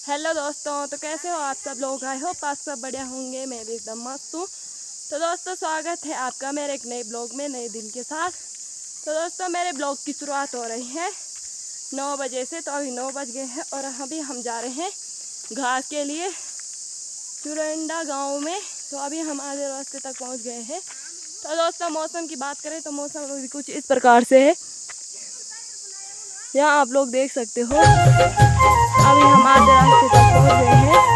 Hello दोस्तों, तो कैसे हो आप सब लोग। आई होप आप सब बढ़िया होंगे। मैं भी एकदम मस्त हूँ। तो दोस्तों, स्वागत है आपका मेरे एक नए ब्लॉग में नए दिन के साथ। तो दोस्तों, मेरे ब्लॉग की शुरुआत हो रही है 9 बजे से। तो अभी 9 बज गए हैं और अभी हम जा रहे हैं घास के लिए चुरंडा गांव में। तो अभी हम आधे रास्ते तक पहुंच गए हैं। तो दोस्तों, मौसम की बात करें तो मौसम अभी कुछ इस प्रकार से है। यहाँ आप लोग देख सकते हो, अभी हम आधे रास्ते तक पहुंच गए हैं।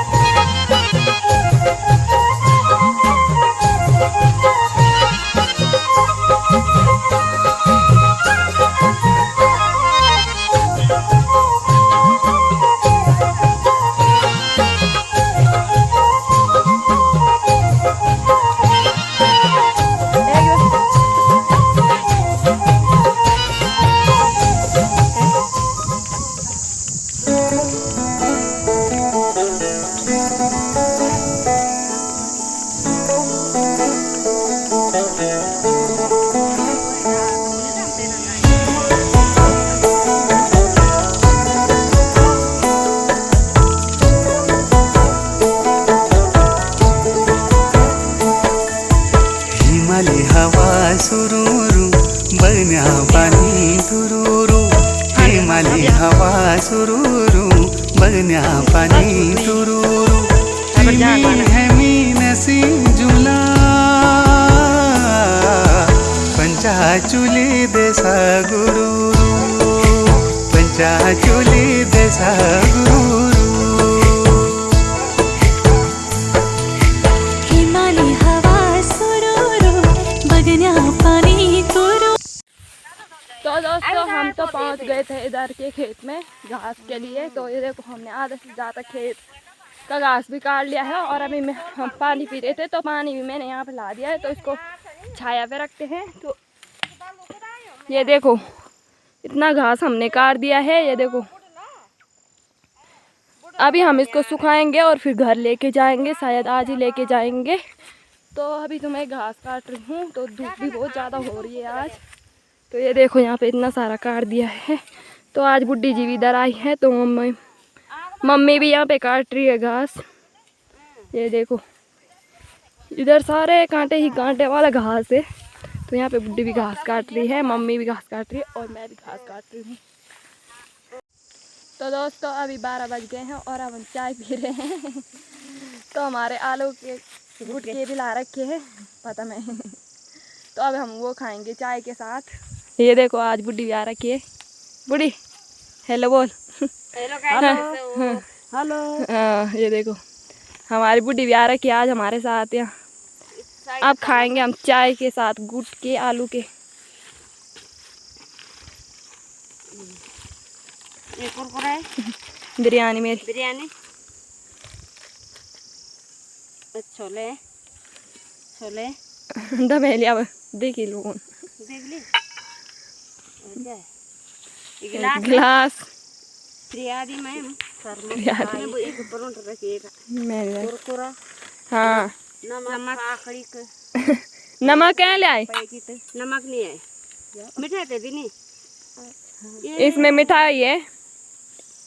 सुरूरू बन्या पानी तुरूरू हिमाली हवा सुरूरू बन्या पानी तुरूरू हेमी नसी जुला पंचाचुली देसा गुरूरू पंचाचुली देसा गुरूरू तो दोस्तों, हम तो पहुंच गए थे इधर के खेत में घास के लिए। तो ये देखो, हमने आधे से ज़्यादा खेत का घास भी काट लिया है और अभी हम पानी पी रहे थे तो पानी भी मैंने यहाँ पे ला दिया है। तो इसको छाया पे रखते हैं। तो ये देखो, इतना घास हमने काट दिया है। ये देखो, अभी हम इसको सुखाएंगे और फिर घर लेके जाएंगे। शायद आज ही लेके जाएंगे। तो अभी तो मैं घास काट रही हूँ। तो धूप भी बहुत ज़्यादा हो रही है आज। तो ये देखो, यहाँ पे इतना सारा काट दिया है। तो आज बुड्ढी जी भी इधर आई है तो मम्मी भी यहाँ पे काट रही है घास। ये देखो, इधर सारे कांटे ही कांटे वाला घास है। तो यहाँ पे बुड्ढी भी घास काट रही है, मम्मी भी घास काट रही है और मैं भी घास काट रही हूँ। तो दोस्तों, अभी 12 बज गए हैं और अब हम चाय पी रहे हैं। तो हमारे आलू के गुटके भी ला रखे हैं, पता नहीं। तो अब हम वो खाएंगे चाय के साथ। ये देखो, आज बुड्ढी भी आ रखी है। बुड्ढी हेलो बोल। Hello hello. हाँ, ये देखो, हमारी बुड्ढी भी आ रखी है आज हमारे साथ यहाँ। अब खाएंगे हम चाय के साथ गुटके आलू के। बिरयानी मेरी बिरयानी छोले छोले दमेली। अब देख ली लोगों देख ली गिलास बिरयानी मैम एक परोंठ रखिएगा कुरकुरा। हाँ, नमक आखिरी नमक क्या ले आए? नमक नहीं है, मिठाई दे दी नहीं। इसमें मिठाई है,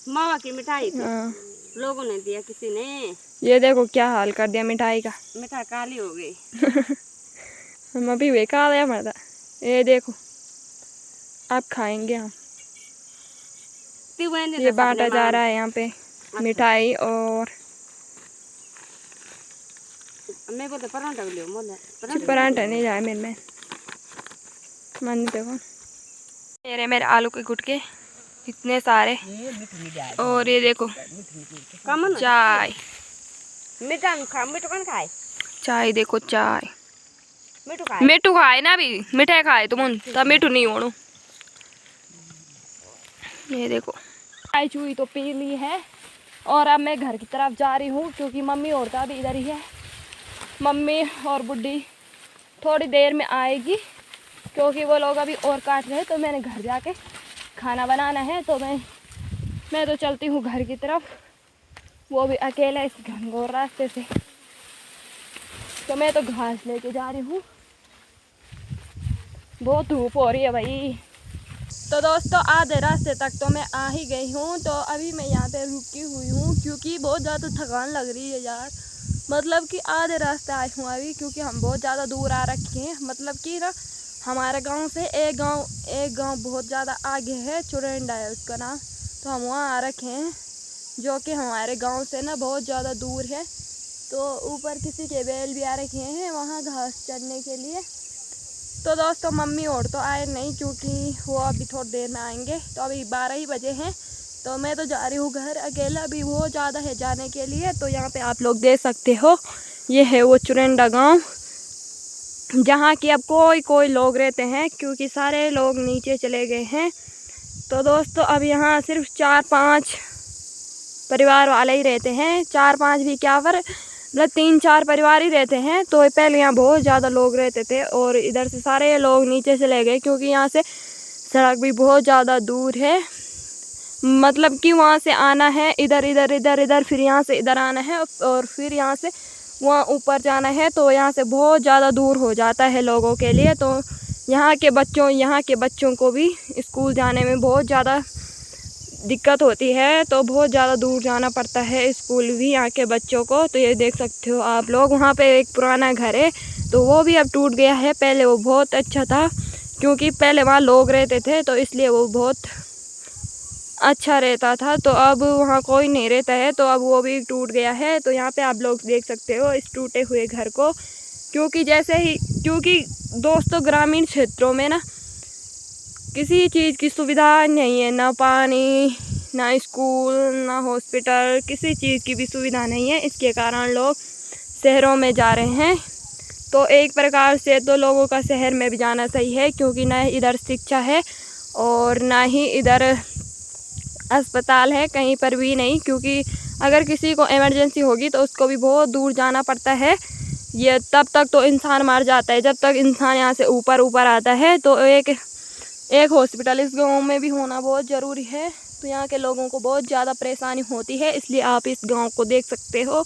मावा की मिठाई थी। लोगों ने दिया, किसी ने। ये देखो क्या हाल कर दिया मिठाई का। मिठाई काली हो गई। हम अभी वे काला मरदा। ये देखो, अब खाएंगे हम। ये बांटा जा रहा है यहाँ पे मिठाई। और मैं बोलते परांठा लियो परांठा नहीं जाए मेरे में मन। देखो मेरे आलू के गुटके इतने सारे। और ये देखो चाय, मिठू खाए चाय देखो, चाय मिठू खाए ना भी मिठाई खाए तुम तब मिठू नहीं होणु। ये देखो, चाय चुई तो पी ली है और अब मैं घर की तरफ जा रही हूँ क्योंकि मम्मी और दादी इधर ही है। मम्मी और बुड्ढी थोड़ी देर में आएगी क्योंकि वो लोग अभी और काट रहे हैं। तो मैंने घर जाके खाना बनाना है। तो मैं तो चलती हूँ घर की तरफ। वो भी अकेला इस घनघोर रास्ते से। तो मैं तो घास लेके जा रही हूँ। बहुत धूप हो रही है भाई। तो दोस्तों आधे रास्ते तक तो मैं आ ही गई हूँ। तो अभी मैं यहाँ पे रुकी हुई हूँ क्योंकि बहुत ज़्यादा थकान लग रही है यार। मतलब कि आधे रास्ते आई हूँ अभी, क्योंकि हम बहुत ज़्यादा दूर आ रखे हैं। मतलब कि ना हमारे गांव से एक गांव बहुत ज़्यादा आगे है, चुरेंडा है उसका नाम। तो हम वहाँ आ रखे हैं, जो कि हमारे गांव से ना बहुत ज़्यादा दूर है। तो ऊपर किसी के बैल भी आ रखे हैं वहाँ घास चरने के लिए। तो दोस्तों मम्मी और तो आए नहीं, क्योंकि वो अभी थोड़ी देर में आएंगे। तो अभी 12 ही बजे हैं। तो मैं तो जा रही हूँ घर अकेला, अभी वो ज़्यादा है जाने के लिए। तो यहाँ पे आप लोग देख सकते हो, ये है वो चुरेंडा गांव, जहाँ की अब कोई लोग रहते हैं, क्योंकि सारे लोग नीचे चले गए हैं। तो दोस्तों अब यहाँ सिर्फ 4-5 परिवार वाले ही रहते हैं। 4-5 भी क्या, पर मतलब 3-4 परिवार ही रहते हैं। तो पहले यहाँ बहुत ज़्यादा लोग रहते थे और इधर से सारे लोग नीचे चले गए, क्योंकि यहाँ से सड़क भी बहुत ज़्यादा दूर है। मतलब कि वहाँ से आना है इधर, फिर यहाँ से इधर आना है और फिर यहाँ से वहाँ ऊपर जाना है। तो यहाँ से बहुत ज़्यादा दूर हो जाता है लोगों के लिए। तो यहाँ के बच्चों को भी स्कूल जाने में बहुत ज़्यादा दिक्कत होती है। तो बहुत ज़्यादा दूर जाना पड़ता है स्कूल भी यहाँ के बच्चों को। तो ये देख सकते हो आप लोग, वहाँ पे एक पुराना घर है, तो वो भी अब टूट गया है। पहले वो बहुत अच्छा था, क्योंकि पहले वहाँ लोग रहते थे, तो इसलिए वो बहुत अच्छा रहता था। तो अब वहाँ कोई नहीं रहता है, तो अब वो भी टूट गया है। तो यहाँ पे आप लोग देख सकते हो इस टूटे हुए घर को, क्योंकि दोस्तों ग्रामीण क्षेत्रों में ना किसी चीज़ की सुविधा नहीं है, ना पानी, ना स्कूल, ना हॉस्पिटल, किसी चीज़ की भी सुविधा नहीं है। इसके कारण लोग शहरों में जा रहे हैं। तो एक प्रकार से तो लोगों का शहर में भी जाना सही है, क्योंकि ना इधर शिक्षा है और ना ही इधर अस्पताल है, कहीं पर भी नहीं। क्योंकि अगर किसी को इमरजेंसी होगी तो उसको भी बहुत दूर जाना पड़ता है। ये तब तक तो इंसान मर जाता है, जब तक इंसान यहाँ से ऊपर आता है। तो एक हॉस्पिटल इस गांव में भी होना बहुत ज़रूरी है। तो यहाँ के लोगों को बहुत ज़्यादा परेशानी होती है, इसलिए आप इस गांव को देख सकते हो।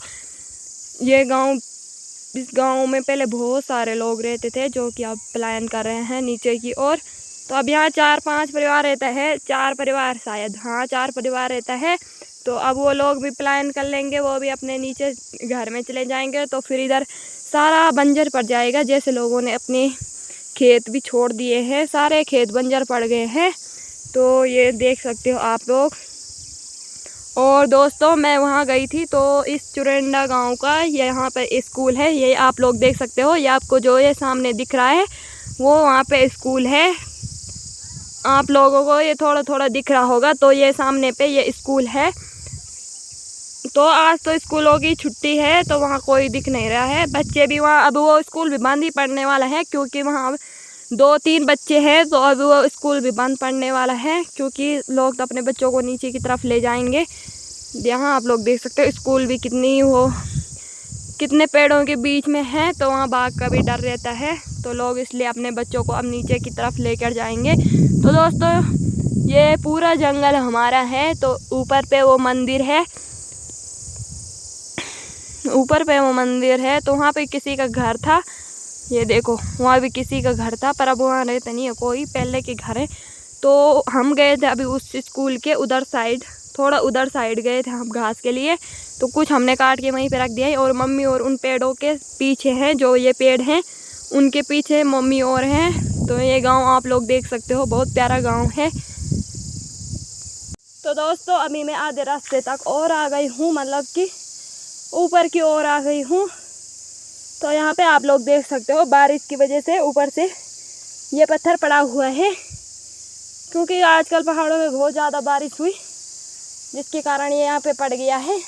इस गांव में पहले बहुत सारे लोग रहते थे, जो कि अब पलायन कर रहे हैं नीचे की ओर। तो अब यहाँ 4-5 परिवार रहता है, 4 परिवार शायद, हाँ 4 परिवार रहता है। तो अब वो लोग भी पलायन कर लेंगे, वो भी अपने नीचे घर में चले जाएंगे। तो फिर इधर सारा बंजर पड़ जाएगा, जैसे लोगों ने अपने खेत भी छोड़ दिए हैं, सारे खेत बंजर पड़ गए हैं। तो ये देख सकते हो आप लोग। और दोस्तों मैं वहाँ गई थी, तो इस चुरेंडा गांव का यहाँ पर स्कूल है, ये आप लोग देख सकते हो। ये आपको जो ये सामने दिख रहा है वो वहाँ पे स्कूल है। आप लोगों को ये थोड़ा दिख रहा होगा, तो ये सामने पे ये स्कूल है। तो आज तो स्कूलों की छुट्टी है, तो वहाँ कोई दिख नहीं रहा है। बच्चे भी वहाँ, अब वो स्कूल भी बंद ही पड़ने वाला है, क्योंकि वहाँ 2-3 बच्चे हैं। तो अब वो स्कूल भी बंद पड़ने वाला है, क्योंकि लोग तो अपने बच्चों को नीचे की तरफ ले जाएंगे। यहाँ आप लोग देख सकते हो स्कूल भी कितने पेड़ों के बीच में है। तो वहाँ बाघ का भी डर रहता है, तो लोग इसलिए अपने बच्चों को अब नीचे की तरफ लेकर जाएंगे। तो दोस्तों ये पूरा जंगल हमारा है। तो ऊपर पे वो मंदिर है, तो वहाँ पे किसी का घर था। ये देखो वहाँ भी किसी का घर था, पर अब वहाँ रहता नहीं है कोई, पहले के घर है। तो हम गए थे अभी उस स्कूल के थोड़ा उधर साइड गए थे हम घास के लिए। तो कुछ हमने काट के वहीं पे रख दिया है। और मम्मी और उन पेड़ों के पीछे हैं, जो ये पेड़ हैं उनके पीछे मम्मी और हैं। तो ये गांव आप लोग देख सकते हो, बहुत प्यारा गांव है। तो दोस्तों अभी मैं आधे रास्ते तक और आ गई हूँ, मतलब कि ऊपर की ओर आ गई हूँ। तो यहाँ पे आप लोग देख सकते हो, बारिश की वजह से ऊपर से ये पत्थर पड़ा हुआ है, क्योंकि आजकल पहाड़ों में बहुत ज़्यादा बारिश हुई, जिसके कारण ये यहाँ पे पड़ गया है।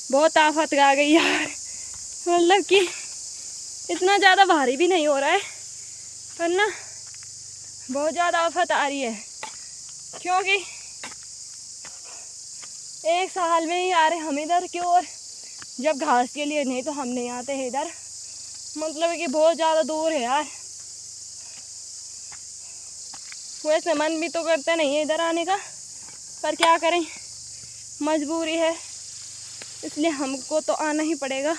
बहुत आफत आ गई यार, मतलब कि इतना ज़्यादा भारी भी नहीं हो रहा है, पर ना बहुत ज़्यादा आफत आ रही है, क्योंकि एक साल में ही आ रहे हम इधर की ओर, जब घास के लिए नहीं तो हम नहीं आते हैं इधर। मतलब कि बहुत ज़्यादा दूर है यार। वैसे मन भी तो करता नहीं है इधर आने का, पर क्या करें, मजबूरी है, इसलिए हमको तो आना ही पड़ेगा।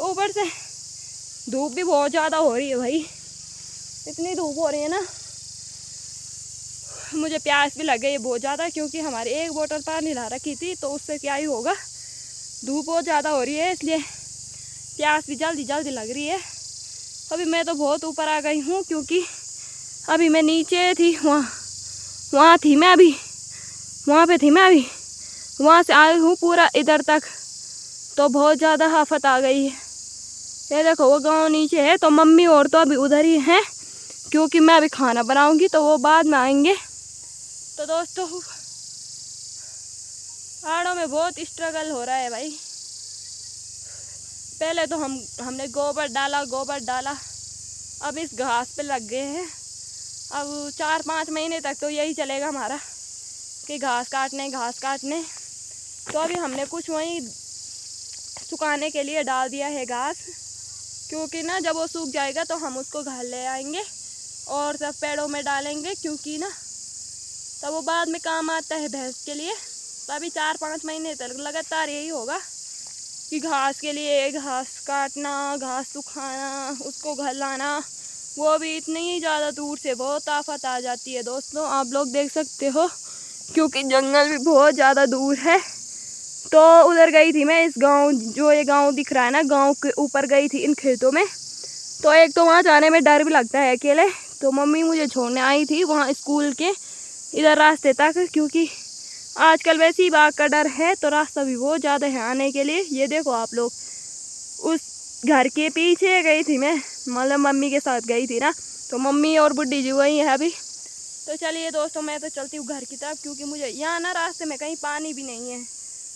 ऊपर से धूप भी बहुत ज़्यादा हो रही है भाई, इतनी धूप हो रही है ना मुझे प्यास भी लग गई है बहुत ज़्यादा, क्योंकि हमारी एक बोतल पानी ला रखी थी, तो उससे क्या ही होगा, धूप बहुत ज़्यादा हो रही है, इसलिए प्यास भी जल्दी जल्दी लग रही है। अभी मैं तो बहुत ऊपर आ गई हूँ, क्योंकि अभी मैं नीचे थी, वहाँ थी मैं अभी, वहाँ पे थी मैं अभी, वहाँ से आई हूँ पूरा इधर तक, तो बहुत ज़्यादा आफत आ गई है। ये देखो वो गांव नीचे है, तो मम्मी और तो अभी उधर ही हैं, क्योंकि मैं अभी खाना बनाऊंगी, तो वो बाद में आएंगे। तो दोस्तों पहाड़ों में बहुत स्ट्रगल हो रहा है भाई। पहले तो हमने गोबर डाला, अब इस घास पे लग गए हैं। अब 4-5 महीने तक तो यही चलेगा हमारा कि घास काटने। तो अभी हमने कुछ वहीं सुखाने के लिए डाल दिया है घास, क्योंकि ना जब वो सूख जाएगा तो हम उसको घर ले आएंगे और सब पेड़ों में डालेंगे, क्योंकि ना तब वो बाद में काम आता है भैंस के लिए। तो अभी 4-5 महीने तक लगातार यही होगा कि घास के लिए घास काटना, घास सुखाना, उसको घर लाना, वो भी इतनी ही ज़्यादा दूर से, बहुत आफत आ जाती है दोस्तों, आप लोग देख सकते हो, क्योंकि जंगल भी बहुत ज़्यादा दूर है। तो उधर गई थी मैं, इस गांव, जो ये गांव दिख रहा है ना, गांव के ऊपर गई थी इन खेतों में। तो एक तो वहाँ जाने में डर भी लगता है अकेले, तो मम्मी मुझे छोड़ने आई थी वहाँ स्कूल के इधर रास्ते तक, क्योंकि आजकल वैसे ही बाघ का डर है, तो रास्ता भी बहुत ज़्यादा है आने के लिए। ये देखो आप लोग, उस घर के पीछे गई थी मैं, मतलब मम्मी के साथ गई थी ना, तो मम्मी और बुड्ढी जी वही है अभी। तो चलिए दोस्तों, मैं तो चलती हूँ घर की तरफ, क्योंकि मुझे यहाँ ना रास्ते में कहीं पानी भी नहीं है,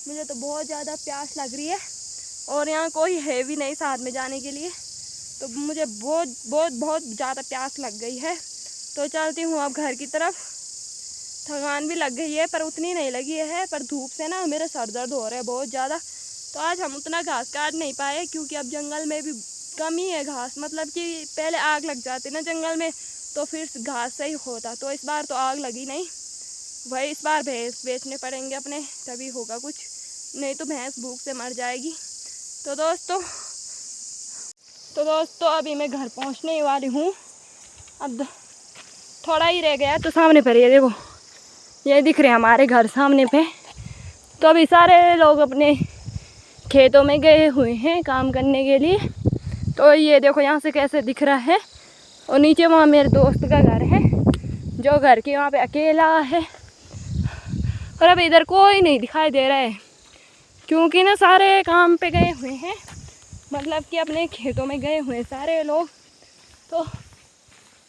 मुझे तो बहुत ज़्यादा प्यास लग रही है, और यहाँ कोई है भी नहीं साथ में जाने के लिए, तो मुझे बहुत ज़्यादा प्यास लग गई है। तो चलती हूँ अब घर की तरफ। थकान भी लग गई है, पर उतनी नहीं लगी है, पर धूप से ना मेरा सर दर्द हो रहा है बहुत ज़्यादा। तो आज हम उतना घास काट नहीं पाए, क्योंकि अब जंगल में भी कमी है घास, मतलब कि पहले आग लग जाती ना जंगल में, तो फिर घास सही होता। तो इस बार तो आग लगी नहीं, वही इस बार भैंस बेचने पड़ेंगे अपने, तभी होगा कुछ, नहीं तो भैंस भूख से मर जाएगी। तो दोस्तों अभी मैं घर पहुंचने ही वाली हूँ, अब थोड़ा ही रह गया। तो सामने पर ये देखो, ये दिख रहे हैं हमारे घर सामने पे। तो अभी सारे लोग अपने खेतों में गए हुए हैं काम करने के लिए। तो ये देखो यहाँ से कैसे दिख रहा है, और नीचे वहाँ मेरे दोस्त का घर है, जो घर के वहाँ पे अकेला है, और अब इधर कोई नहीं दिखाई दे रहा है, क्योंकि ना सारे काम पे गए हुए हैं, मतलब कि अपने खेतों में गए हुए हैं सारे लोग। तो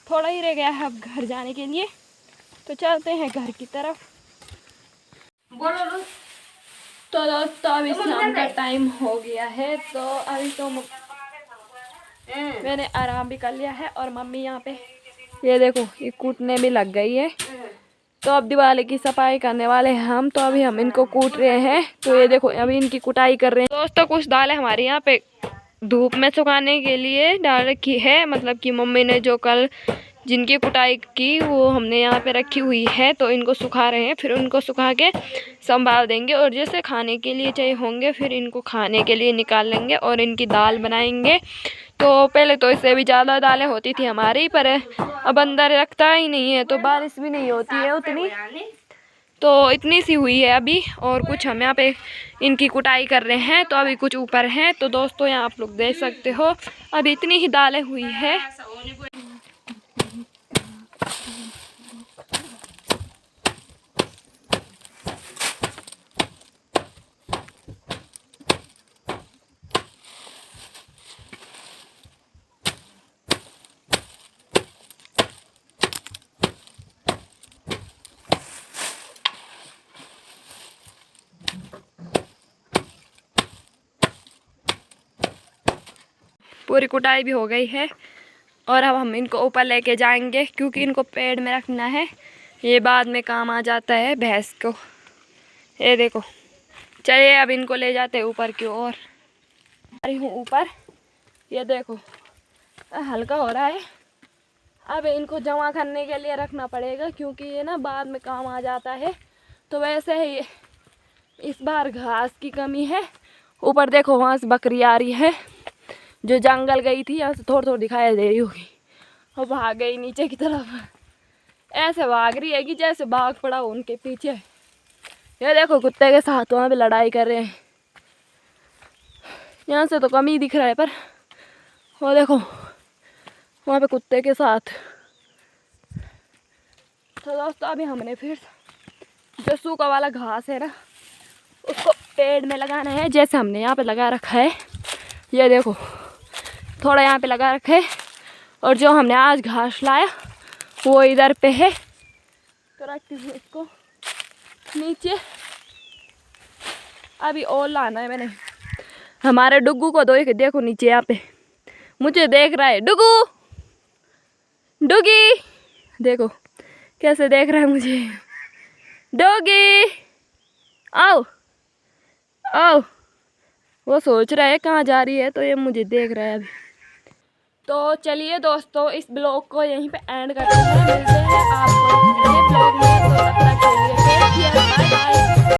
थोड़ा ही रह गया है अब घर जाने के लिए, तो चलते हैं घर की तरफ। तो दोस्तों अभी शाम का टाइम हो गया है, तो अभी तो मैंने आराम भी कर लिया है, और मम्मी यहाँ पे ये देखो ये कूटने भी लग गई है। तो अब दिवाली की सफाई करने वाले हैं हम, तो अभी हम इनको कूट रहे हैं। तो ये देखो अभी इनकी कुटाई कर रहे हैं दोस्तों। कुछ दालें हमारे यहाँ पे धूप में सुखाने के लिए डाल रखी है, मतलब कि मम्मी ने जो कल जिनकी कुटाई की वो हमने यहाँ पे रखी हुई है, तो इनको सुखा रहे हैं, फिर उनको सुखा के संभाल देंगे, और जैसे खाने के लिए चाहिए होंगे फिर इनको खाने के लिए निकाल लेंगे और इनकी दाल बनाएंगे। तो पहले तो इससे भी ज़्यादा दालें होती थी हमारी, पर अब अंदर रखता ही नहीं है, तो बारिश भी नहीं होती है उतनी, तो इतनी सी हुई है अभी। और कुछ हम यहाँ पे इनकी कुटाई कर रहे हैं, तो अभी कुछ ऊपर हैं। तो दोस्तों यहाँ आप लोग देख सकते हो अभी इतनी ही दालें हुई है। पूरी कुटाई भी हो गई है, और अब हम इनको ऊपर लेके जाएंगे, क्योंकि इनको पेड़ में रखना है, ये बाद में काम आ जाता है भैंस को। ये देखो, चलिए अब इनको ले जाते हैं ऊपर की ओर। आ रही हूँ ऊपर, ये देखो हल्का हो रहा है। अब इनको जमा करने के लिए रखना पड़ेगा, क्योंकि ये ना बाद में काम आ जाता है। तो वैसे ही इस बार घास की कमी है। ऊपर देखो वहाँ से बकरी आ रही है, जो जंगल गई थी, यहाँ से थोड़ी थोड़ी दिखाई दे रही होगी, और भाग गई नीचे की तरफ। ऐसे भाग रही है कि जैसे भाग पड़ा हो उनके पीछे। ये देखो कुत्ते के साथ वहाँ पे लड़ाई कर रहे हैं। यहाँ से तो कम ही दिख रहा है, पर वो देखो वहाँ पे कुत्ते के साथ। तो दोस्तों अभी हमने फिर जो सूखा वाला घास है ना उसको पेड़ में लगाना है, जैसे हमने यहाँ पे लगा रखा है। ये देखो थोड़ा यहाँ पे लगा रखा है, और जो हमने आज घास लाया वो इधर पे है। तो रखती हूँ इसको नीचे। अभी और लाना है मैंने। हमारे डुग्गू को देखो नीचे यहाँ पे मुझे देख रहा है। डुग्गू, डुगी, देखो कैसे देख रहा है मुझे। डोगी आओ आओ। वो सोच रहा है कहाँ जा रही है, तो ये मुझे देख रहा है अभी। तो चलिए दोस्तों इस ब्लॉग को यहीं पे एंड करते हैं। मिलते हैं आपको अगले ब्लॉग में। तो